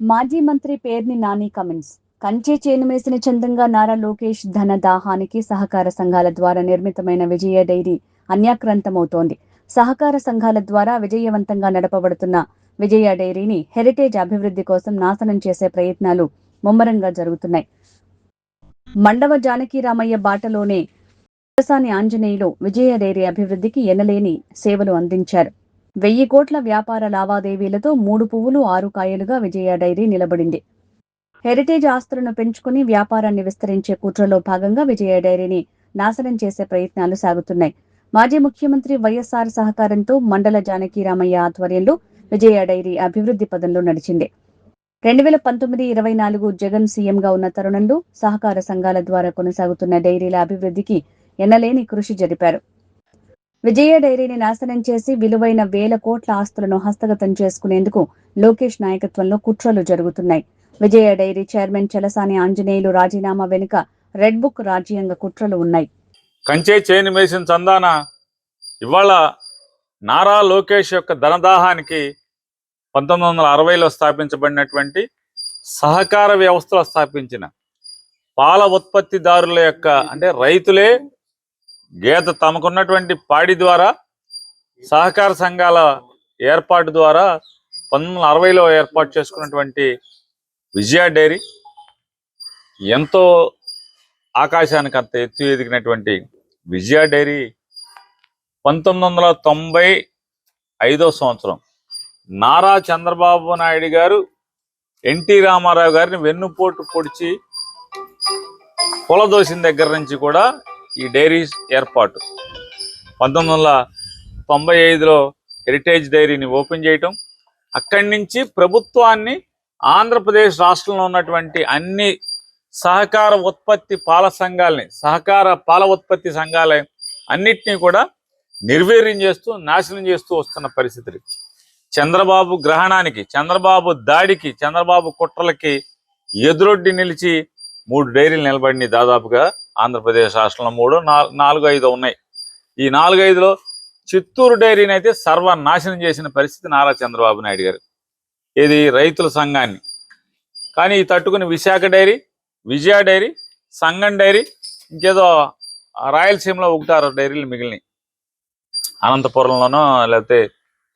మాజీ మంత్రి పేర్ని నాని కమెంట్స్. కంచె చేనుమేసిన చందంగా నారా లోకేష్ ధన దాహానికి సహకార సంఘాల ద్వారా నిర్మితమైన విజయ డైరీ అన్యాక్రాంతమవుతోంది. సహకార సంఘాల ద్వారా విజయవంతంగా నడపబడుతున్న విజయ డైరీని హెరిటేజ్ అభివృద్ధి కోసం నాశనం చేసే ప్రయత్నాలు ముమ్మరంగా జరుగుతున్నాయి. మండవ జానకిరామయ్య బాటలోనే తలసాని ఆంజనేయులు విజయ డైరీ అభివృద్ధికి ఎనలేని సేవలు అందించారు. 1000 కోట్ల వ్యాపార లావాదేవీలతో 3 పువ్వులు 6 కాయలుగా విజయ డైరీ నిలబడింది. హెరిటేజ్ ఆస్తులను పెంచుకుని వ్యాపారాన్ని విస్తరించే కుట్రలో భాగంగా విజయ డైరీని నాశనం చేసే ప్రయత్నాలు సాగుతున్నాయి. మాజీ ముఖ్యమంత్రి వైఎస్ఆర్ సహకారంతో మండల జానకిరామయ్య ఆధ్వర్యంలో విజయ డైరీ అభివృద్ధి పదంలో నడిచింది. 2019-24 జగన్ సీఎంగా ఉన్న తరుణంలో సహకార సంఘాల ద్వారా కొనసాగుతున్న డైరీల అభివృద్ధికి ఎనలేని కృషి జరిపారు. విజయ డైరీని నాశనం చేసి విలువైన 1000 కోట్ల ఆస్తులను హస్తగతం చేసుకునేందుకు లోకేష్ నాయకత్వంలో కుట్రలు జరుగుతున్నాయి. విజయ డైరీ చైర్మన్ చలసాని ఆంజనేయులు రాజీనామా వెనుక రెడ్ బుక్ రాజ్యాంగ కుట్రలు ఉన్నాయి. కంచె చేను మేసిన చందాన ఇవాళ నారా లోకేష్ యొక్క ధనదాహానికి 1960లో స్థాపించబడినటువంటి సహకార వ్యవస్థలో స్థాపించిన పాల ఉత్పత్తిదారుల యొక్క అంటే రైతులే గేదె తమకున్నటువంటి పాడి ద్వారా సహకార సంఘాల ఏర్పాటు ద్వారా 1960లో ఏర్పాటు చేసుకున్నటువంటి విజయ డైరీ ఎంతో ఆకాశానికి అంత ఎత్తు ఎదిగినటువంటి విజయ డైరీ 1995వ సంవత్సరం నారా చంద్రబాబు నాయుడు గారు ఎన్టీ రామారావు గారిని వెన్నుపోటు పొడిచి కులదోసిన దగ్గర నుంచి కూడా ఈ డైరీ ఏర్పాటు 1995లో హెరిటేజ్ డైరీని ఓపెన్ చేయటం, అక్కడి నుంచి ప్రభుత్వాన్ని ఆంధ్రప్రదేశ్ రాష్ట్రంలో ఉన్నటువంటి అన్ని సహకార ఉత్పత్తి పాల సంఘాలని సహకార పాల ఉత్పత్తి సంఘాల అన్నిటినీ కూడా నిర్వీర్యం చేస్తూ నాశనం చేస్తూ వస్తున్న పరిస్థితులు. చంద్రబాబు గ్రహణానికి, చంద్రబాబు దాడికి, చంద్రబాబు కుట్రలకి ఎదురొడ్డి నిలిచి 3 డైరీలు నిలబడినాయి. దాదాపుగా ఆంధ్రప్రదేశ్ రాష్ట్రంలో 3, 4, 5 ఉన్నాయి. ఈ 4, 5లో చిత్తూరు డైరీని అయితే సర్వనాశనం చేసిన పరిస్థితి నారా చంద్రబాబు నాయుడు గారు. ఇది రైతుల సంఘాన్ని. కానీ ఈ తట్టుకుని విశాఖ డైరీ, విజయ డైరీ, సంగం డైరీ, ఇంకేదో రాయలసీమలో 1-6 డైరీలు మిగిలినాయి. అనంతపురంలోనో లేకపోతే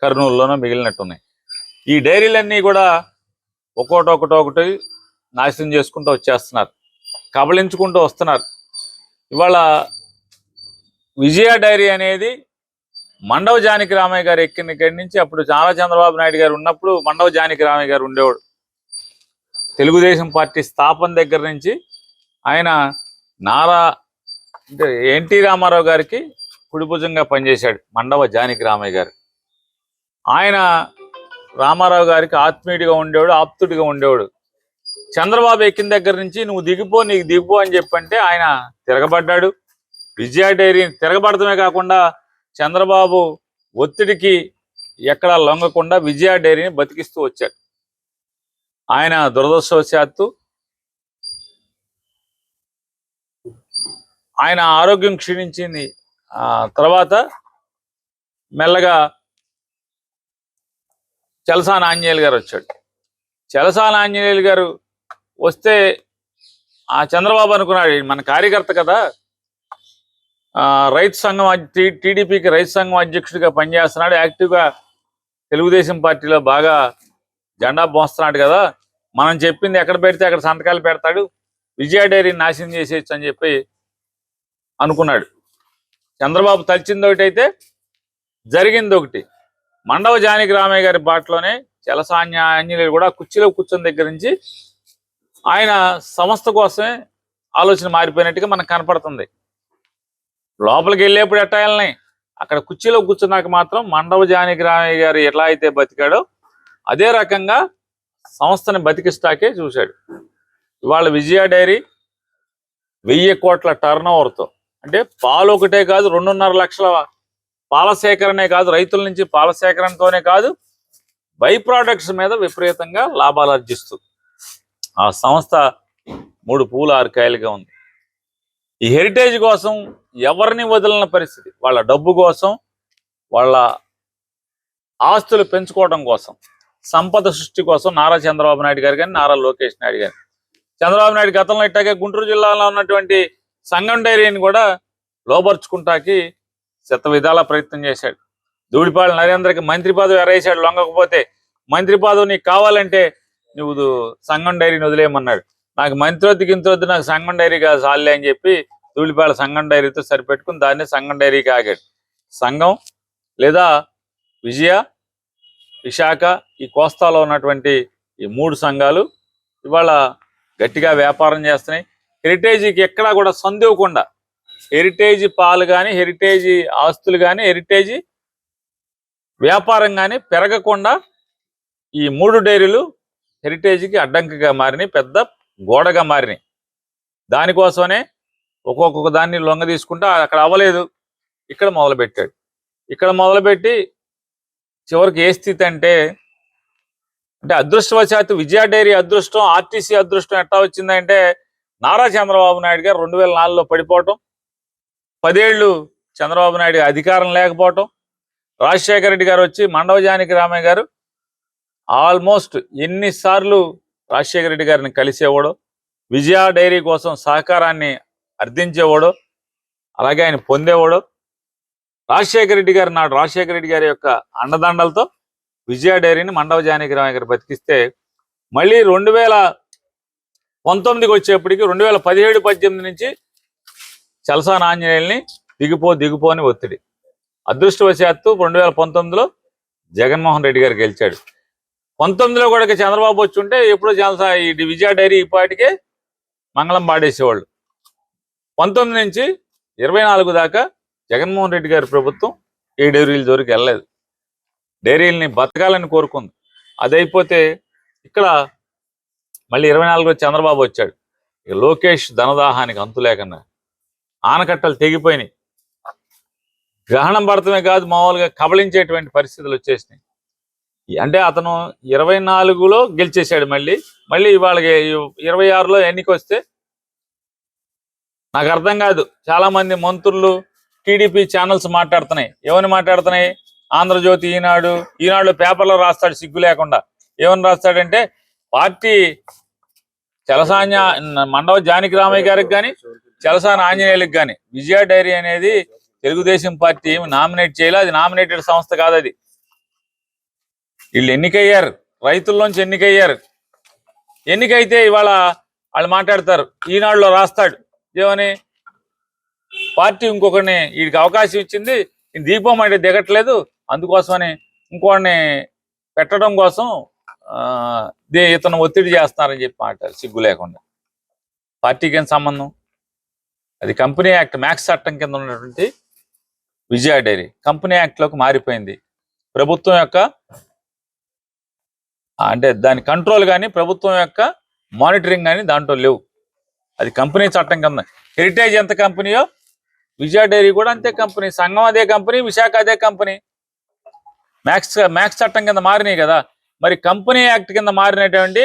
కర్నూలులోనో మిగిలినట్టున్నాయి. ఈ డైరీలన్నీ కూడా ఒక్కొక్కటి నాశనం చేసుకుంటూ వచ్చేస్తున్నారు, కబళించుకుంటూ వస్తున్నారు. ఇవాళ విజయ డైరీ అనేది మండవ జానకిరామయ్య గారు ఎక్కిన ఇక్కడి నుంచి అప్పుడు చాలా చంద్రబాబు నాయుడు గారు ఉన్నప్పుడు మండవ జానకిరామయ్య గారు ఉండేవాడు. తెలుగుదేశం పార్టీ స్థాపన దగ్గర నుంచి ఆయన నారా అంటే ఎన్టీ రామారావు గారికి కుడిభుజంగా పనిచేశాడు మండవ జానకిరామయ్య గారు. ఆయన రామారావు గారికి ఆత్మీయుడిగా ఉండేవాడు, ఆప్తుడిగా ఉండేవాడు. చంద్రబాబు ఎక్కిన దగ్గర నుంచి నువ్వు దిగిపో, నీకు దిగిపో అని చెప్పంటే ఆయన తిరగబడ్డాడు. విజయ డైరీని తిరగబడటమే కాకుండా చంద్రబాబు ఒత్తిడికి ఎక్కడా లొంగకుండా విజయ డైరీని బతికిస్తూ వచ్చాడు. ఆయన దురదృష్టవశాత్తు ఆయన ఆరోగ్యం క్షీణించింది. తర్వాత మెల్లగా చలసాని ఆంజనేయులు గారు వచ్చాడు. చలసాని ఆంజనేయులు గారు వస్తే ఆ చంద్రబాబు అనుకున్నాడు మన కార్యకర్త కదా, రైతు సంఘం టీడీపీకి రైతు సంఘం అధ్యక్షుడిగా పనిచేస్తున్నాడు, యాక్టివ్గా తెలుగుదేశం పార్టీలో బాగా జెండా మోస్తున్నాడు కదా, మనం చెప్పింది ఎక్కడ పెడితే అక్కడ సంతకాలు పెడతాడు, విజయ డైరీని నాశనం చేసేయచ్చు అని చెప్పి అనుకున్నాడు. చంద్రబాబు తలిచింది ఒకటైతే జరిగింది ఒకటి. మండవ జానకిరామయ్య గారి బాటలోనే చలసాని ఆంజనేయులు కూడా కుర్చీలో కూర్చొని దగ్గర నుంచి ఆయన సంస్థ కోసమే ఆలోచన మారిపోయినట్టుగా మనకు కనపడుతుంది. లోపలికి వెళ్ళేప్పుడు ఎట్టాయాలని అక్కడ కుర్చీలో కూర్చున్నాక మాత్రం మండవ జానకిరామయ్య గారు ఎట్లా అయితే బతికాడో అదే రకంగా సంస్థని బతికిస్తాకే చూశాడు. ఇవాళ విజయ డైరీ 1000 కోట్ల టర్నోవర్తో అంటే పాలు ఒకటే కాదు, 2.5 లక్షల పాల సేకరణే కాదు, రైతుల నుంచి పాల సేకరణతోనే కాదు, బై ప్రోడక్ట్స్ మీద విపరీతంగా లాభాలు ఆర్జిస్తూ ఆ సంస్థ 3 పువ్వులు 6 కాయలుగా ఉంది. ఈ హెరిటేజ్ కోసం ఎవరిని వదిలిన పరిస్థితి, వాళ్ళ డబ్బు కోసం, వాళ్ళ ఆస్తులు పెంచుకోవడం కోసం సంపద సృష్టి కోసం నారా చంద్రబాబు నాయుడు గారు కానీ నారా లోకేష్ నాయుడు గారు. చంద్రబాబు నాయుడు గతంలో ఇట్టాగే గుంటూరు జిల్లాలో ఉన్నటువంటి సంగం డైరీని కూడా లోపరుచుకుంటాకి శత విధాల ప్రయత్నం చేశాడు. ధూళిపాళ నరేంద్రకి మంత్రి పదవి ఎరేసాడు. లొంగకపోతే మంత్రి పదవి నీకు కావాలంటే నువ్వు సంగం డైరీని వదిలేయమన్నాడు. నాకు మంత్రి గింతొద్దు, నాకు సంగం డైరీ కాదు చాలే అని చెప్పి ధూళిపాళ సంగం డైరీతో సరిపెట్టుకుని దాన్ని సంగం డైరీకి ఆగాడు. సంఘం లేదా విజయ, విశాఖ, ఈ కోస్తాలో ఉన్నటువంటి ఈ 3 సంఘాలు ఇవాళ గట్టిగా వ్యాపారం చేస్తున్నాయి. హెరిటేజీకి ఎక్కడా కూడా సందేవకుండా, హెరిటేజ్ పాలు కానీ, హెరిటేజ్ ఆస్తులు కానీ, హెరిటేజ్ వ్యాపారం కానీ పెరగకుండా ఈ 3 డైరీలు హెరిటేజ్కి అడ్డంకిగా మారినాయి, పెద్ద గోడగా మారినాయి. దానికోసమనే ఒక్కొక్క దాన్ని లొంగ తీసుకుంటా అక్కడ అవ్వలేదు, ఇక్కడ మొదలుపెట్టాడు. ఇక్కడ మొదలుపెట్టి చివరికి ఏ స్థితి అంటే అదృష్టవశాత్తు విజయ డైరీ అదృష్టం, ఆర్టీసీ అదృష్టం ఎట్లా వచ్చిందంటే నారా చంద్రబాబు నాయుడు గారు 2004లో పడిపోవటం, 10 ఏళ్ళు చంద్రబాబు నాయుడు అధికారం లేకపోవటం, రాజశేఖర రెడ్డి గారు వచ్చి మండవ జానకి రామయ్య గారు ఆల్మోస్ట్ ఎన్నిసార్లు రాజశేఖర రెడ్డి గారిని కలిసేవాడు, విజయ డైరీ కోసం సహకారాన్ని అర్థించేవాడు, అలాగే ఆయన పొందేవాడు. రాజశేఖర రెడ్డి గారు నాడు రాజశేఖర రెడ్డి గారి యొక్క అండదండలతో విజయ డైరీని మండవ జానకి రామయ్య గారు బతికిస్తే, మళ్ళీ 2019కి వచ్చేప్పటికి 2017-18 నుంచి చలసాని ఆంజనేయుల్ని దిగిపో అని ఒత్తిడి. అదృష్టవశాత్తు 2019లో జగన్మోహన్ రెడ్డి గారు గెలిచాడు. 19లో కూడా చంద్రబాబు వచ్చి ఉంటే ఎప్పుడో ఈ విజయ డైరీ ఈ పాటికే మంగళం పాడేసేవాళ్ళు. 19 నుంచి 24 దాకా జగన్మోహన్ రెడ్డి గారి ప్రభుత్వం ఏ డైరీల జోలికి వెళ్ళలేదు. డైరీలని బతకాలని కోరుకుంది. అదైపోతే ఇక్కడ మళ్ళీ 24లో చంద్రబాబు వచ్చాడు. ఇక లోకేష్ ధనదాహానికి అంతు లేకన్నా ఆనకట్టలు తెగిపోయినాయి. గ్రహణం పడటమే కాదు, మామూలుగా కబళించేటువంటి పరిస్థితులు వచ్చేసినాయి. అంటే అతను 24లో గెలిచేశాడు. మళ్ళీ ఇవాళ 26లో ఎన్నిక వస్తే నాకు అర్థం కాదు. చాలా మంది మంత్రులు, టీడీపీ ఛానల్స్ మాట్లాడుతున్నాయి. ఏమని మాట్లాడుతున్నాయి? ఆంధ్రజ్యోతి, ఈనాడులో పేపర్లో రాస్తాడు సిగ్గు లేకుండా. ఏమని రాస్తాడంటే పార్టీ మండవ జానకి రామయ్య గారికి కానీ, చలసాని ఆంజనేయులకు కానీ విజయ డైరీ అనేది తెలుగుదేశం పార్టీ ఏమి నామినేట్ చేయలేదు. అది నామినేటెడ్ సంస్థ కాదు. అది వీళ్ళు ఎన్నికయ్యారు, రైతుల్లోంచి ఎన్నికయ్యారు. ఎన్నికైతే ఇవాళ వాళ్ళు మాట్లాడతారు. ఈనాడులో రాస్తాడు ఏమని, పార్టీ ఇంకొకరిని వీడికి అవకాశం ఇచ్చింది, దీపం అంటే దిగట్లేదు, అందుకోసమని ఇంకోడిని పెట్టడం కోసం ఇతను ఒత్తిడి చేస్తున్నారని చెప్పి మాట్లాడారు సిగ్గు లేకుండా. పార్టీకి ఏం సంబంధం? అది కంపెనీ యాక్ట్ మ్యాక్స్ చట్టం కింద ఉన్నటువంటి విజయ డైరీ కంపెనీ యాక్ట్లోకి మారిపోయింది. ప్రభుత్వం యొక్క దాని కంట్రోల్ కానీ, ప్రభుత్వం యొక్క మానిటరింగ్ కానీ దాంట్లో లేవు. అది కంపెనీ చట్టం కింద. హెరిటేజ్ ఎంత కంపెనీయో విజయ డైరీ కూడా అంతే కంపెనీ. సంఘం అదే కంపెనీ, విశాఖ అదే కంపెనీ. మ్యాక్స్ చట్టం కింద మారినాయి కదా. మరి కంపెనీ యాక్ట్ కింద మారినటువంటి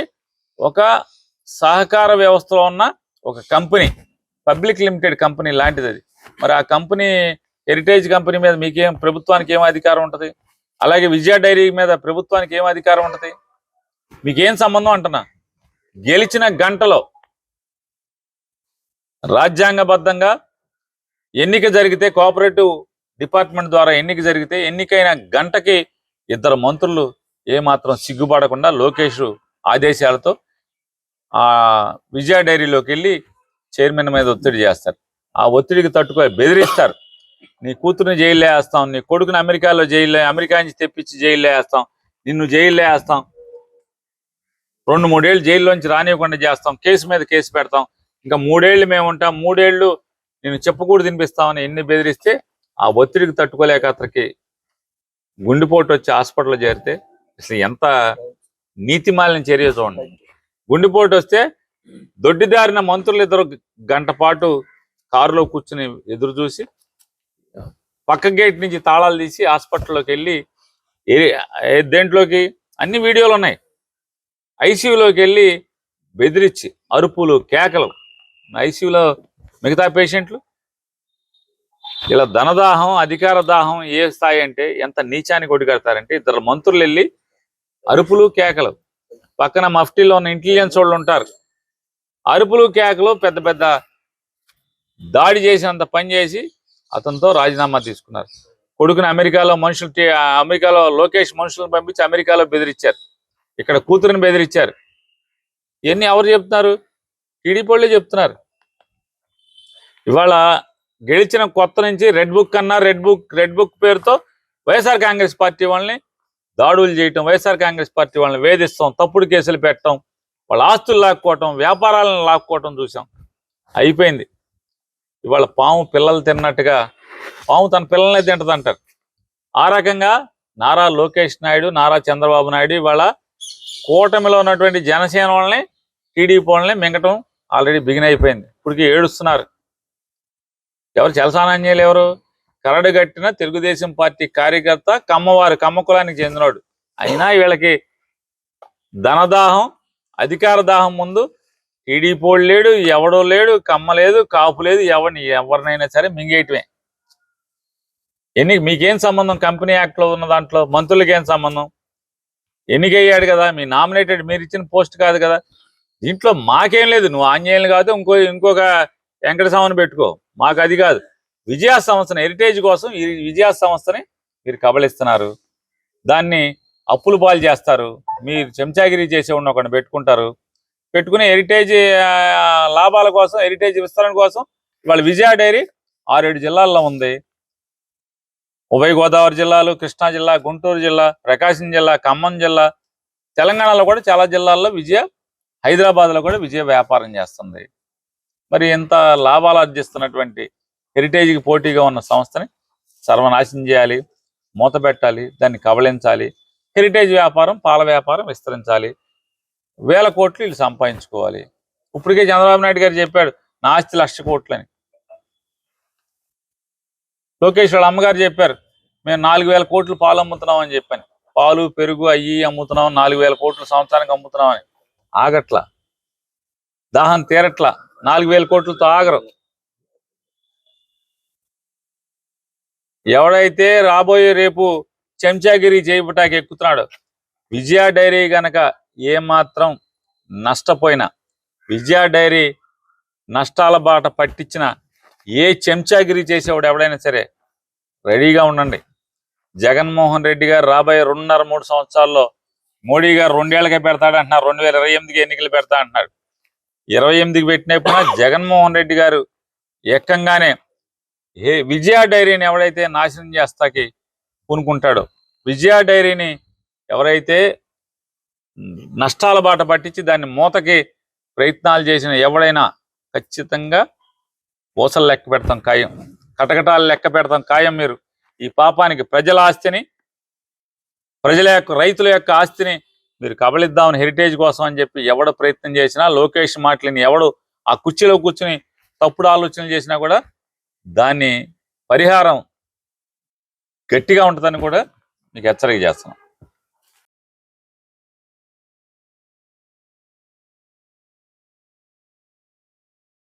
ఒక సహకార వ్యవస్థలో ఉన్న ఒక కంపెనీ, పబ్లిక్ లిమిటెడ్ కంపెనీ లాంటిది అది. మరి ఆ కంపెనీ, హెరిటేజ్ కంపెనీ మీద ప్రభుత్వానికి ఏం అధికారం ఉంటుంది? అలాగే విజయ డైరీ మీద ప్రభుత్వానికి ఏం అధికారం ఉంటుంది? మీకేం సంబంధం అంటున్నా? గెలిచిన గంటలో రాజ్యాంగబద్ధంగా ఎన్నిక జరిగితే, కోఆపరేటివ్ డిపార్ట్మెంట్ ద్వారా ఎన్నిక జరిగితే, ఎన్నికైన గంటకి 2 మంత్రులు ఏమాత్రం సిగ్గుపడకుండా లోకేష్ ఆదేశాలతో ఆ విజయ డైరీలోకి వెళ్ళి చైర్మన్ మీద ఒత్తిడి చేస్తారు. ఆ ఒత్తిడికి బెదిరిస్తారు. నీ కూతురుని జైల్లో వేస్తాం, నీ కొడుకుని అమెరికా నుంచి తెప్పించి జైల్లో వేస్తాం, నిన్ను జైల్లో వేస్తాం, 2-3 ఏళ్ళు జైల్లోంచి రానివ్వకుండా చేస్తాం, కేసు మీద కేసు పెడతాం, ఇంకా 3 ఏళ్ళు మేము ఉంటాం, 3 ఏళ్ళు నేను చెప్పకూడదు తినిపిస్తామని ఎన్ని బెదిరిస్తే ఆ ఒత్తిడికి తట్టుకోలేక అతనికి గుండెపోటు వచ్చి హాస్పిటల్లో చేరితే అసలు ఎంత నీతిమాలిన చర్య చూడండి. గుండెపోటు వస్తే దొడ్డిదారిన మంత్రులు 2 గంట పాటు కారులో కూర్చుని ఎదురు చూసి పక్క గేట్ నుంచి తాళాలు తీసి హాస్పిటల్లోకి వెళ్ళి దేంట్లోకి అన్ని వీడియోలు ఉన్నాయి. ఐసీయూలోకి వెళ్ళి బెదిరించి అరుపులు, కేకలు. ఐసీయూలో మిగతా పేషెంట్లు. ఇలా ధనదాహం, అధికార దాహం ఏ స్థాయి అంటే ఎంత నీచానికి ఒడిగడతారంటే 2 మంత్రులు వెళ్ళి అరుపులు కేకలు. పక్కన మఫ్టీలో ఉన్న ఇంటెలిజెన్స్ వాళ్ళు ఉంటారు. అరుపులు కేకలు, పెద్ద పెద్ద దాడి చేసినంత పని చేసి అతనితో రాజీనామా తీసుకున్నారు. కొడుకుని అమెరికాలో లోకేష్ మనుషులను పంపించి అమెరికాలో బెదిరించారు. ఇక్కడ కూతురుని బెదిరించారు. ఇవన్నీ ఎవరు చెప్తున్నారు? టీడీపీ వాళ్ళే చెప్తున్నారు. ఇవాళ గెలిచిన కొత్త నుంచి రెడ్ బుక్ అన్నా, రెడ్ బుక్ పేరుతో వైఎస్ఆర్ కాంగ్రెస్ పార్టీ వాళ్ళని దాడులు చేయటం, వైఎస్ఆర్ కాంగ్రెస్ పార్టీ వాళ్ళని వేధిస్తాం, తప్పుడు కేసులు పెట్టడం, వాళ్ళ ఆస్తులు లాక్కోవటం, వ్యాపారాలను లాక్కోవటం చూసాం. అయిపోయింది. ఇవాళ పాము పిల్లలు తిన్నట్టుగా పాము తన పిల్లల్నే తింటదంటారు. ఆ రకంగా నారా లోకేష్ నాయుడు, నారా చంద్రబాబు నాయుడు ఇవాళ కూటమిలో ఉన్నటువంటి జనసేన వాళ్ళని, టీడీపీ వాళ్ళని మింగటం ఆల్రెడీ బిగిన్ అయిపోయింది. ఇప్పటికీ ఏడుస్తున్నారు. ఎవరు చలసానాంజనేయులు ఎవరు? కరడుగట్టిన తెలుగుదేశం పార్టీ కార్యకర్త, కమ్మ కులానికి చెందినోడు. అయినా వీళ్ళకి ధనదాహం, అధికార దాహం ముందు టీడీపీ వాడు లేడు, ఎవడో లేడు, కమ్మ లేదు, కాపు లేదు, ఎవరినైనా సరే మింగేయటమే. మీకేం సంబంధం? కంపెనీ యాక్ట్ లో ఉన్న దాంట్లో మంత్రులకి ఏం సంబంధం? ఎన్నికయ్యాడు కదా, మీ నామినేటెడ్, మీరు ఇచ్చిన పోస్ట్ కాదు కదా. దీంట్లో మాకేం లేదు. నువ్వు ఆంజనేయులు కాదు, ఇంకొక వెంకటస్వామిని పెట్టుకో, మాకు అది కాదు. విజయ సంస్థని, హెరిటేజ్ కోసం ఈ విజయ సంస్థని మీరు కబళిస్తున్నారు. దాన్ని అప్పులు పాలు చేస్తారు. మీరు చెంచాగిరి చేసేవాడిని ఒకటి పెట్టుకుని హెరిటేజ్ లాభాల కోసం, హెరిటేజ్ విస్తరణ కోసం ఇవాళ విజయ డైరీ 6-7 జిల్లాల్లో ఉంది. ఉభయ గోదావరి జిల్లాలు, కృష్ణా జిల్లా, గుంటూరు జిల్లా, ప్రకాశం జిల్లా, ఖమ్మం జిల్లా, తెలంగాణలో కూడా చాలా జిల్లాల్లో విజయ, హైదరాబాద్లో కూడా విజయ వ్యాపారం చేస్తుంది. మరి ఇంత లాభాలు ఆర్జిస్తున్నటువంటి హెరిటేజ్కి పోటీగా ఉన్న సంస్థని సర్వనాశనం చేయాలి, మూత పెట్టాలి, దాన్ని కబళించాలి. హెరిటేజ్ వ్యాపారం, పాల వ్యాపారం విస్తరించాలి. 1000 కోట్లు వీళ్ళు సంపాదించుకోవాలి. ఇప్పటికే చంద్రబాబు నాయుడు గారు చెప్పాడు, నా ఆస్తి 1,00,000 కోట్లని. లోకేష్ వాళ్ళ అమ్మగారు చెప్పారు, మేము 4,000 కోట్లు పాలు అమ్ముతున్నాం అని చెప్పాను. పాలు, పెరుగు అయ్యి అమ్ముతున్నాం, 4,000 కోట్లు సంవత్సరానికి అమ్ముతున్నామని. ఆగట్లా, దాహం తీరట్లా, 4,000 కోట్లతో ఆగరు. ఎవడైతే రాబోయే రేపు చెంచాగిరి చేయబటాకి ఎక్కుతున్నాడు, విజయ డైరీ గనక ఏమాత్రం నష్టపోయినా, విజయ డైరీ నష్టాల బాట పట్టించిన ఏ చెంచాగిరి చేసేవాడు ఎవడైనా సరే రెడీగా ఉండండి. జగన్మోహన్ రెడ్డి గారు రాబోయే 2.5-3 సంవత్సరాల్లో మోడీ గారు 2 ఏళ్ళకే పెడతాడు అంటున్నారు, 2028కి ఎన్నికలు పెడతా అంటున్నాడు. 28కి పెట్టినప్పుడు జగన్మోహన్ రెడ్డి గారు ఏకంగానే విజయ డైరీని ఎవడైతే నాశనం చేస్తాకి పూనుకుంటాడో, విజయ డైరీని ఎవరైతే నష్టాల బాట పట్టించి దాన్ని మూతకి ప్రయత్నాలు చేసిన ఎవడైనా ఖచ్చితంగా ఊసలు లెక్క పెడతాం ఖాయం, కటకటాలు లెక్క పెడతాం ఖాయం. మీరు ఈ పాపానికి ప్రజల ఆస్తిని, రైతుల యొక్క ఆస్తిని మీరు కబళిద్దామని హెరిటేజ్ కోసం అని చెప్పి ఎవడు ప్రయత్నం చేసినా, లోకేష్ మాటలని ఎవడు ఆ కుర్చీలో కూర్చుని తప్పుడు ఆలోచనలు చేసినా కూడా దాన్ని పరిహారం గట్టిగా ఉంటుందని కూడా మీకు హెచ్చరిక చేస్తున్నాం.